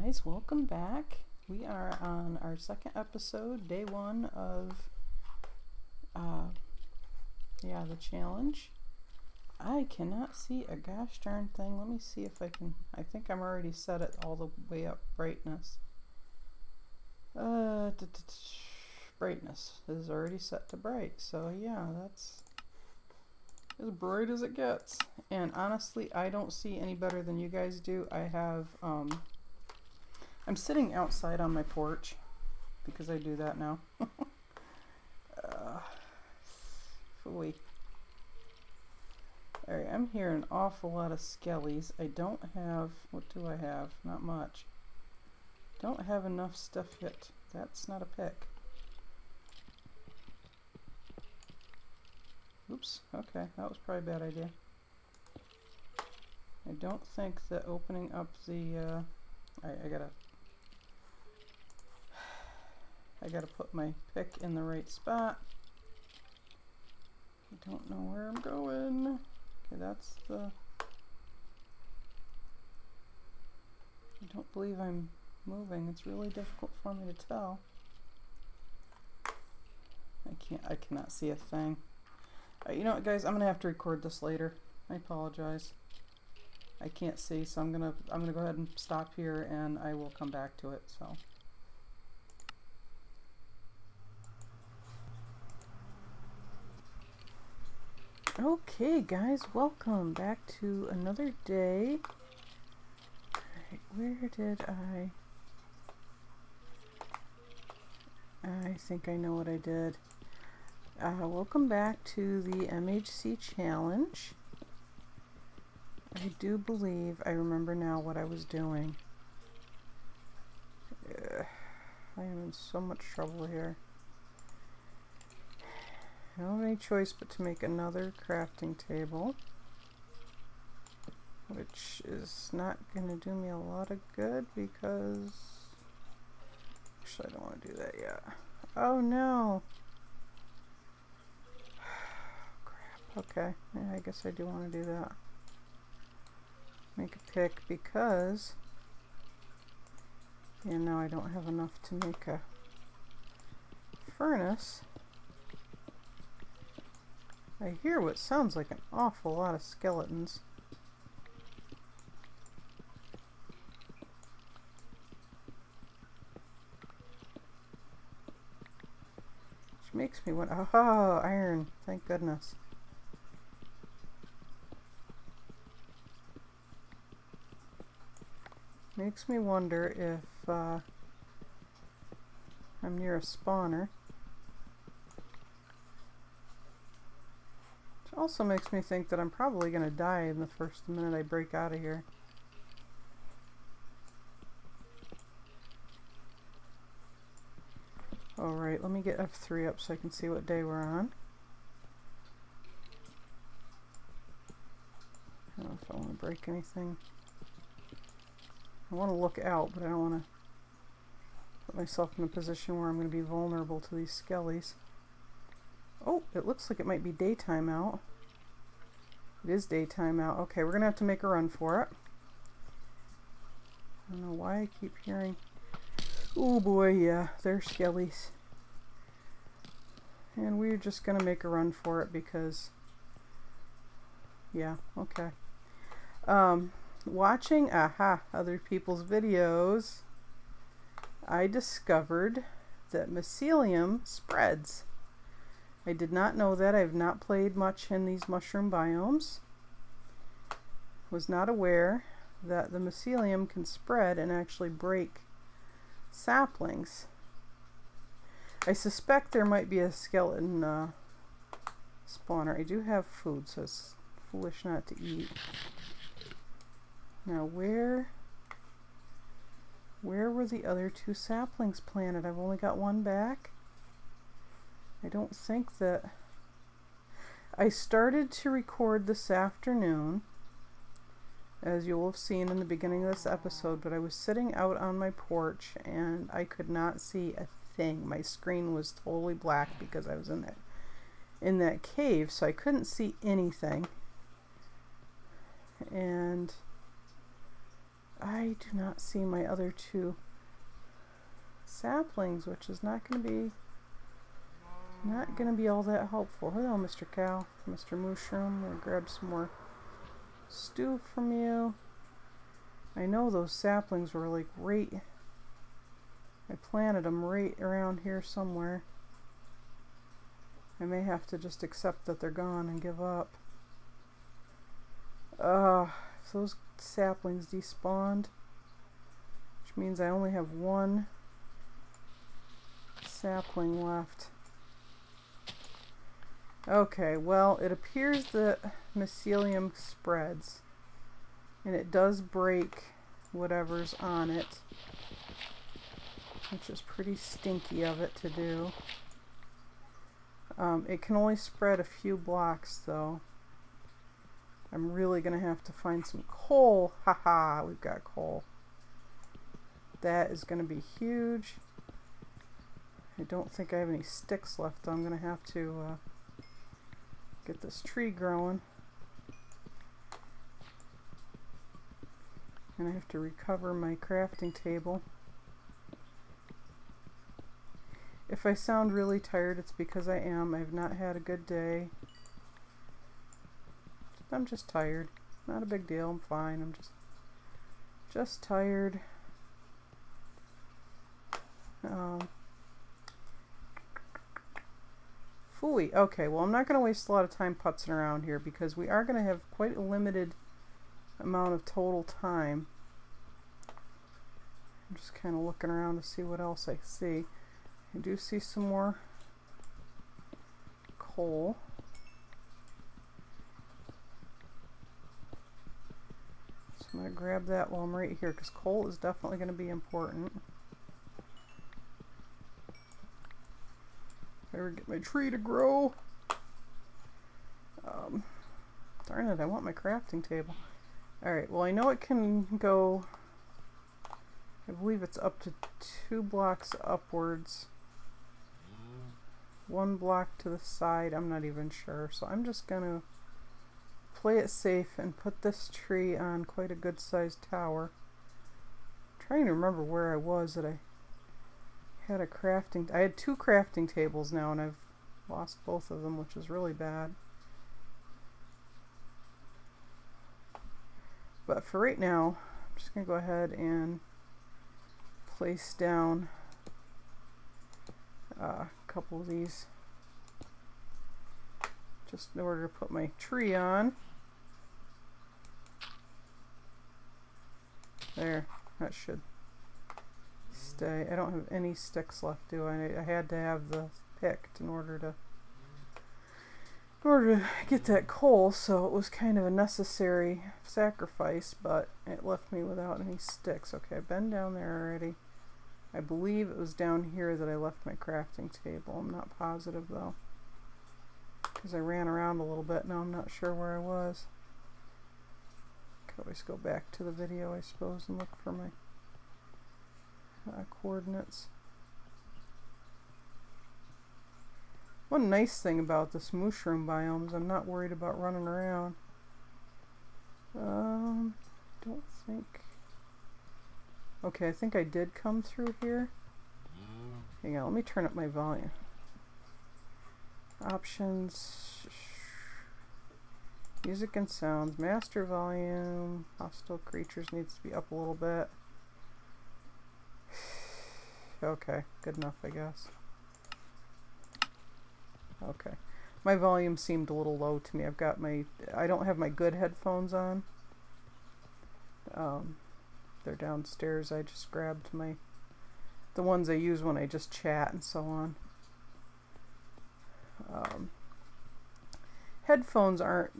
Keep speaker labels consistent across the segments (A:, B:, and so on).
A: guys, welcome back. We are on our second episode, day one of the challenge. I cannot see a gosh darn thing. Let me see if I can. I think I'm already set it all the way up. Brightness brightness is already set to bright, so yeah, that's as bright as it gets. And honestly, I don't see any better than you guys do. I have I'm sitting outside on my porch because I do that now. Phooey. Alright, I'm hearing an awful lot of skellies. I don't have, what do I have? Not much. Don't have enough stuff yet. That's not a pick. Oops, okay, that was probably a bad idea. I don't think that opening up the, I gotta put my pick in the right spot. I don't know where I'm going. Okay, that's the... I don't believe I'm moving. It's really difficult for me to tell. I cannot see a thing. You know what, guys? I'm gonna have to record this later. I apologize. I can't see, so I'm gonna go ahead and stop here, and I will come back to it. So. Okay, guys, welcome back to another day. Alright, where did I think I know what I did. Welcome back to the MHC challenge. I do believe I remember now what I was doing. I am in so much trouble here. I don't have any choice but to make another crafting table, which is not going to do me a lot of good because actually I don't want to do that yet. Oh no! Crap. Okay, yeah, I guess I do want to do that. Make a pick because now I don't have enough to make a furnace. I hear what sounds like an awful lot of skeletons. Which makes me want, oh, iron, thank goodness. Makes me wonder if I'm near a spawner. Also makes me think that I'm probably going to die in the first minute I break out of here. Alright, let me get F3 up so I can see what day we're on. I don't know if I want to break anything. I want to look out, but I don't want to put myself in a position where I'm going to be vulnerable to these skellies. Oh, it looks like it might be daytime out. It is daytime out. Okay, we're going to have to make a run for it. I don't know why I keep hearing... Oh boy, yeah, there's skellies. And we're just going to make a run for it because... Yeah, okay. Watching other people's videos, I discovered that mycelium spreads. I did not know that. I've not played much in these mushroom biomes. Was not aware that the mycelium can spread and actually break saplings. I suspect there might be a skeleton spawner. I do have food, so it's foolish not to eat. Now where were the other two saplings planted? I've only got one back. I don't think that... I started to record this afternoon, as you'll have seen in the beginning of this episode, but I was sitting out on my porch and I could not see a thing. My screen was totally black because I was in that cave, so I couldn't see anything. And I do not see my other two saplings, which is not going to be all that helpful. Hello, Mr. Cow, Mr. Mooshroom. We'll grab some more stew from you. I know those saplings were like right. I planted them right around here somewhere. I may have to just accept that they're gone and give up. If those saplings despawned, which means I only have one sapling left. Okay, well, it appears that mycelium spreads, and it does break whatever's on it, which is pretty stinky of it to do. It can only spread a few blocks, though. I'm really going to have to find some coal. Haha, we've got coal. That is going to be huge. I don't think I have any sticks left. I'm going to have to get this tree growing. And I have to recover my crafting table. If I sound really tired, it's because I am. I've not had a good day. I'm just tired. Not a big deal. I'm fine. I'm just tired. Phooey. Okay, well, I'm not going to waste a lot of time putzing around here because we are going to have quite a limited amount of total time. I'm just kind of looking around to see what else I see. I do see some more coal. So I'm going to grab that while I'm right here because coal is definitely going to be important. If I ever get my tree to grow. Darn it, I want my crafting table. Alright, well, I know it can go, I believe it's up to 2 blocks upwards. 1 block to the side, I'm not even sure. So I'm just going to play it safe and put this tree on quite a good sized tower. I'm trying to remember where I was that I had a crafting, I had 2 crafting tables now and I've lost both of them, which is really bad. But for right now, I'm just going to go ahead and place down a couple of these just in order to put my tree on. There, that should stay. I don't have any sticks left, do I? I had to have the picked in order to get that coal, so it was kind of a necessary sacrifice, but it left me without any sticks. Okay, I've been down there already. I believe it was down here that I left my crafting table. I'm not positive though, because I ran around a little bit. Now I'm not sure where I was. Could always go back to the video, I suppose, and look for my coordinates. One nice thing about this Mooshroom biome is I'm not worried about running around. Don't think. Okay, I think I did come through here. Hang on, let me turn up my volume. Options. Music and sounds. Master volume. Hostile creatures needs to be up a little bit. Okay, good enough, I guess. Okay. My volume seemed a little low to me. I've got my, I don't have my good headphones on. They're downstairs. I just grabbed the ones I use when I just chat and so on. Headphones at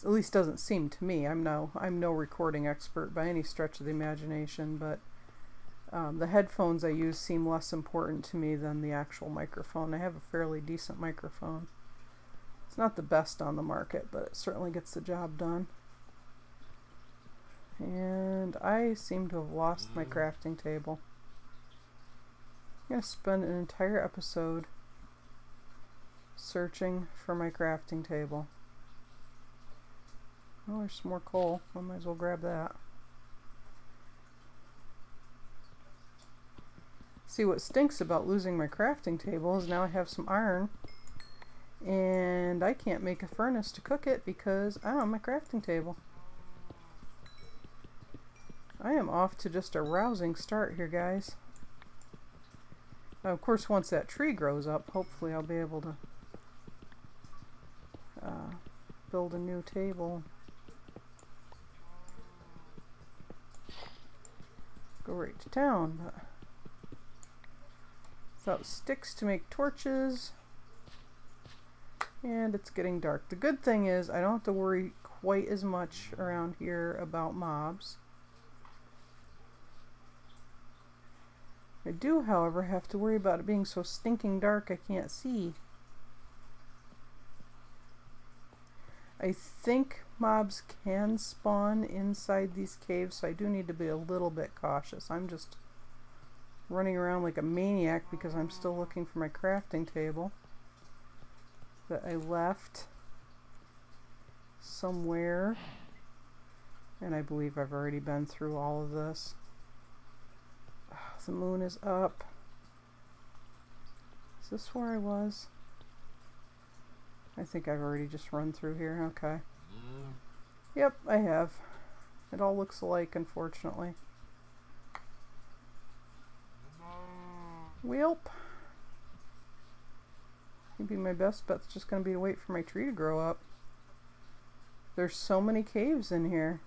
A: least doesn't seem to me. I'm no recording expert by any stretch of the imagination, but the headphones I use seem less important to me than the actual microphone. I have a fairly decent microphone. It's not the best on the market, but it certainly gets the job done. And I seem to have lost my crafting table. I'm going to spend an entire episode searching for my crafting table. Oh, there's some more coal. I might as well grab that. See, what stinks about losing my crafting table is now I have some iron and I can't make a furnace to cook it because I don't have my crafting table. I am off to just a rousing start here, guys. Of course, once that tree grows up, hopefully I'll be able to build a new table. Go right to town. But without sticks to make torches. And it's getting dark. The good thing is I don't have to worry quite as much around here about mobs. I do, however, have to worry about it being so stinking dark I can't see. I think mobs can spawn inside these caves, so I do need to be a little bit cautious. I'm just running around like a maniac because I'm still looking for my crafting table that I left somewhere, and I believe I've already been through all of this. The moon is up. Is this where I was? I think I've already just run through here. Okay. Yep, I have. It all looks alike, unfortunately. Welp. Maybe my best bet's just going to be to wait for my tree to grow up. There's so many caves in here.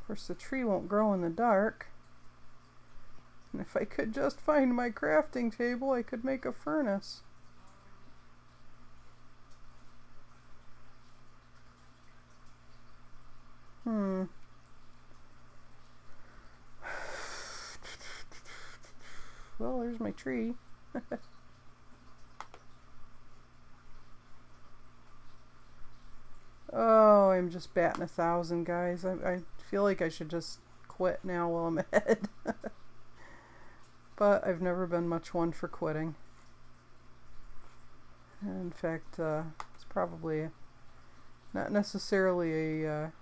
A: Of course, the tree won't grow in the dark. And if I could just find my crafting table, I could make a furnace. Well, there's my tree. Oh, I'm just batting 1,000, guys. I feel like I should just quit now while I'm ahead. But I've never been much one for quitting. In fact, it's probably not necessarily a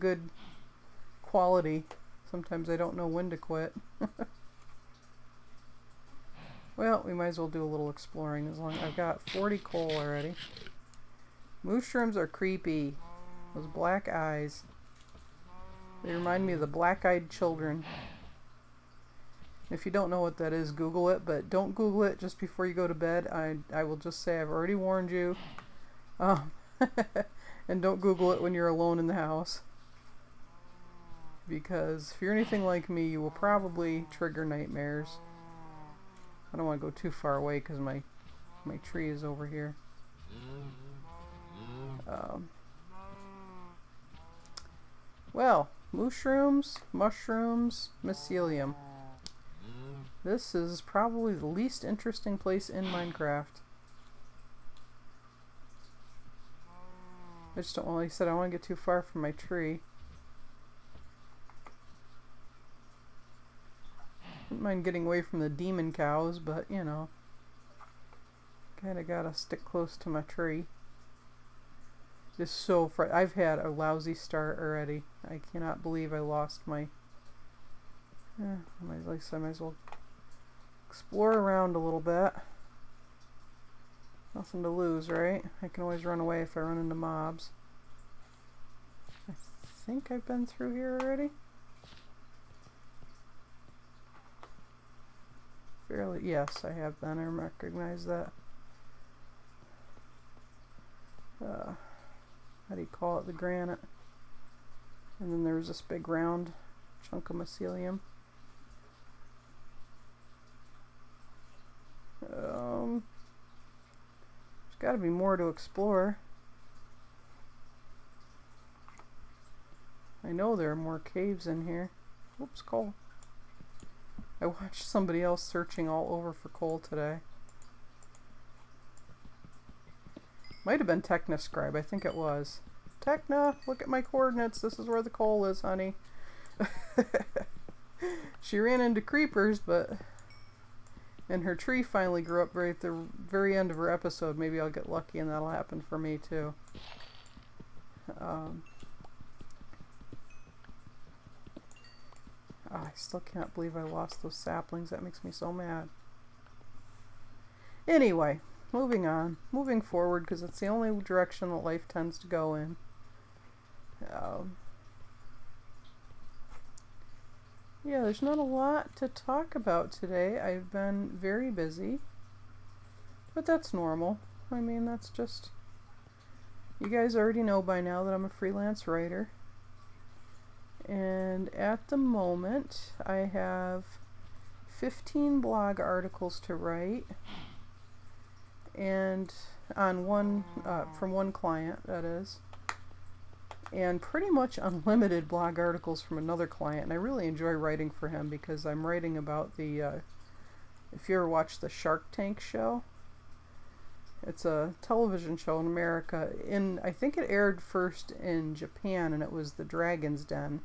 A: good quality. Sometimes I don't know when to quit. Well, we might as well do a little exploring as long as I've got 40 coal already. Mushrooms are creepy. Those black eyes. They remind me of the black-eyed children. If you don't know what that is, Google it, but don't Google it just before you go to bed. I will just say I've already warned you. And don't Google it when you're alone in the house. Because if you're anything like me, you will probably trigger nightmares. I don't want to go too far away because my tree is over here. Well, mushrooms, mycelium. This is probably the least interesting place in Minecraft. I just don't, like I said, I don't want to get too far from my tree. Wouldn't mind getting away from the demon cows, but you know, kinda gotta stick close to my tree. It's so I've had a lousy start already. I cannot believe I lost my. Like I said, I might as well explore around a little bit. Nothing to lose, right? I can always run away if I run into mobs. I think I've been through here already. Fairly, yes, I have been. I recognize that. How do you call it? The granite. And then there's this big round chunk of mycelium. There's got to be more to explore. I know there are more caves in here. Oops, coal. I watched somebody else searching all over for coal today. Might have been Technoscribe, I think it was. Techna, look at my coordinates. This is where the coal is, honey. She ran into creepers, but... And her tree finally grew up right at the very end of her episode. Maybe I'll get lucky and that'll happen for me too. Oh, I still can't believe I lost those saplings. That makes me so mad. Anyway, moving on. Moving forward, because it's the only direction that life tends to go in. Yeah, there's not a lot to talk about today. I've been very busy. But that's normal. I mean, that's just... You guys already know by now that I'm a freelance writer. And at the moment, I have 15 blog articles to write. And on one, from one client, that is. And pretty much unlimited blog articles from another client. And I really enjoy writing for him because I'm writing about the, if you ever watched the Shark Tank show, it's a television show in America. I think it aired first in Japan, and it was the Dragon's Den.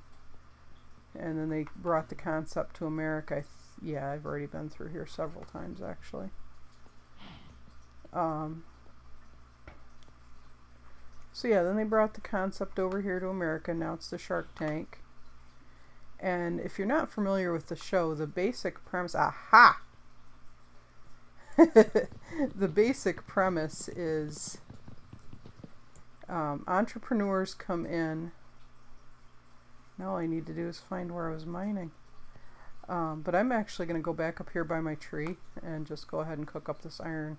A: And then they brought the concept to America. Yeah, I've already been through here several times, actually. So yeah, then they brought the concept over here to America. Now it's the Shark Tank. And if you're not familiar with the show, the basic premise... Aha! The basic premise is entrepreneurs come in. Now all I need to do is find where I was mining. But I'm actually going to go back up here by my tree and just go ahead and cook up this iron.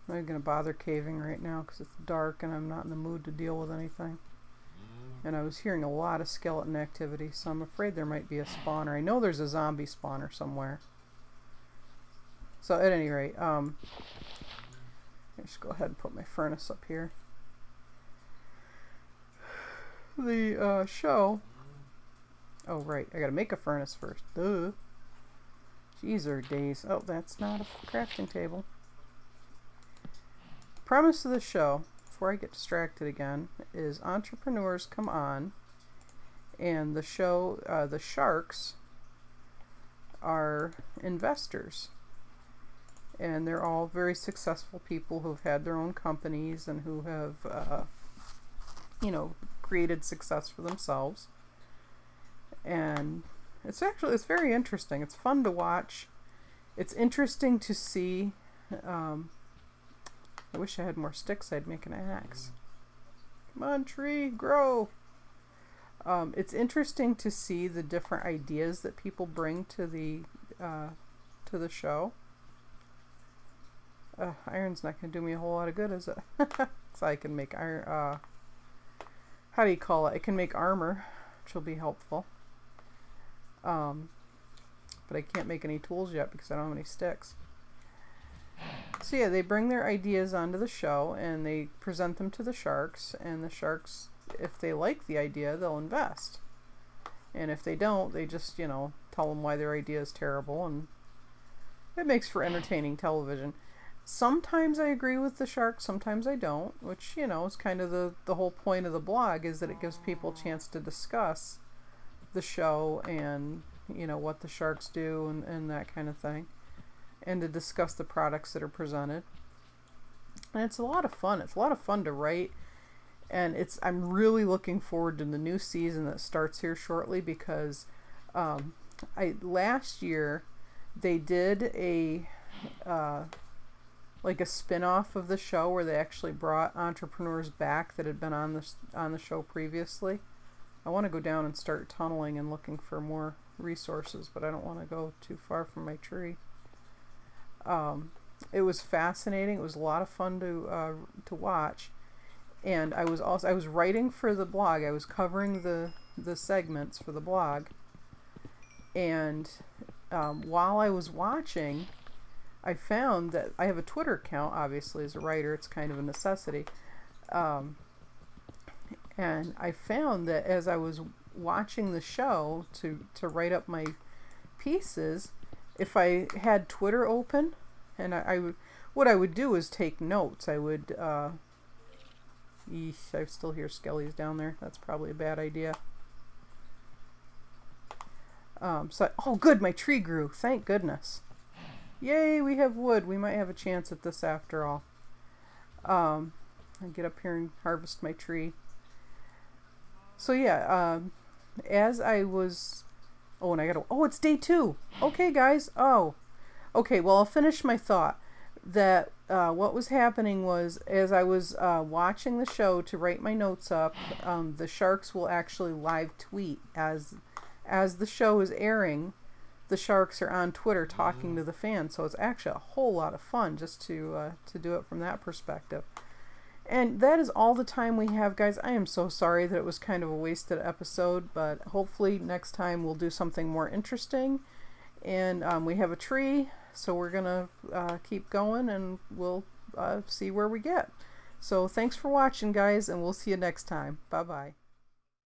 A: I'm not going to bother caving right now because it's dark and I'm not in the mood to deal with anything. And I was hearing a lot of skeleton activity, so I'm afraid there might be a spawner. I know there's a zombie spawner somewhere. So at any rate, I'll just go ahead and put my furnace up here. The show... Oh right, I gotta make a furnace first. Duh. Jeez days. Oh, that's not a crafting table. Premise of the show, before I get distracted again, is entrepreneurs come on, and the show, the sharks are investors. And they're all very successful people who've had their own companies and who have, you know, created success for themselves. And it's very interesting. It's fun to watch. It's interesting to see. I wish I had more sticks. I'd make an axe. Come on, tree, grow. It's interesting to see the different ideas that people bring to the show. Iron's not going to do me a whole lot of good, is it? So I can make iron. How do you call it? I can make armor, which will be helpful. But I can't make any tools yet because I don't have any sticks. So yeah, they bring their ideas onto the show and they present them to the sharks, and the sharks, if they like the idea, they'll invest. And if they don't, they just, you know, tell them why their idea is terrible, and it makes for entertaining television. Sometimes I agree with the sharks, sometimes I don't, which, you know, is kind of the whole point of the blog, is that it gives people a chance to discuss the show and, you know, what the sharks do and that kind of thing, and to discuss the products that are presented. And it's a lot of fun. It's a lot of fun to write, and I'm really looking forward to the new season that starts here shortly, because last year they did a like a spin-off of the show where they actually brought entrepreneurs back that had been on the show previously. I want to go down and start tunneling and looking for more resources, but I don't want to go too far from my tree. It was fascinating. It was a lot of fun to watch, and I was writing for the blog. I was covering the segments for the blog, and while I was watching, I found that I have a Twitter account. Obviously, as a writer, it's kind of a necessity. And I found that as I was watching the show to write up my pieces, if I had Twitter open, and what I would do is take notes. I would, I still hear skellies down there. That's probably a bad idea. Oh good, my tree grew. Thank goodness. Yay, we have wood. We might have a chance at this after all. I'll get up here and harvest my tree. So yeah, as I was Oh, and I gotta, oh, it's day 2. Okay, guys. Oh, okay. Well, I'll finish my thought that what was happening was, as I was watching the show to write my notes up, the sharks will actually live tweet as the show is airing. The sharks are on Twitter talking to the fans, so it's actually a whole lot of fun just to do it from that perspective. And that is all the time we have, guys. I am so sorry that it was kind of a wasted episode, but hopefully next time we'll do something more interesting. And we have a tree, so we're gonna keep going, and we'll see where we get. So thanks for watching, guys, and we'll see you next time. Bye bye.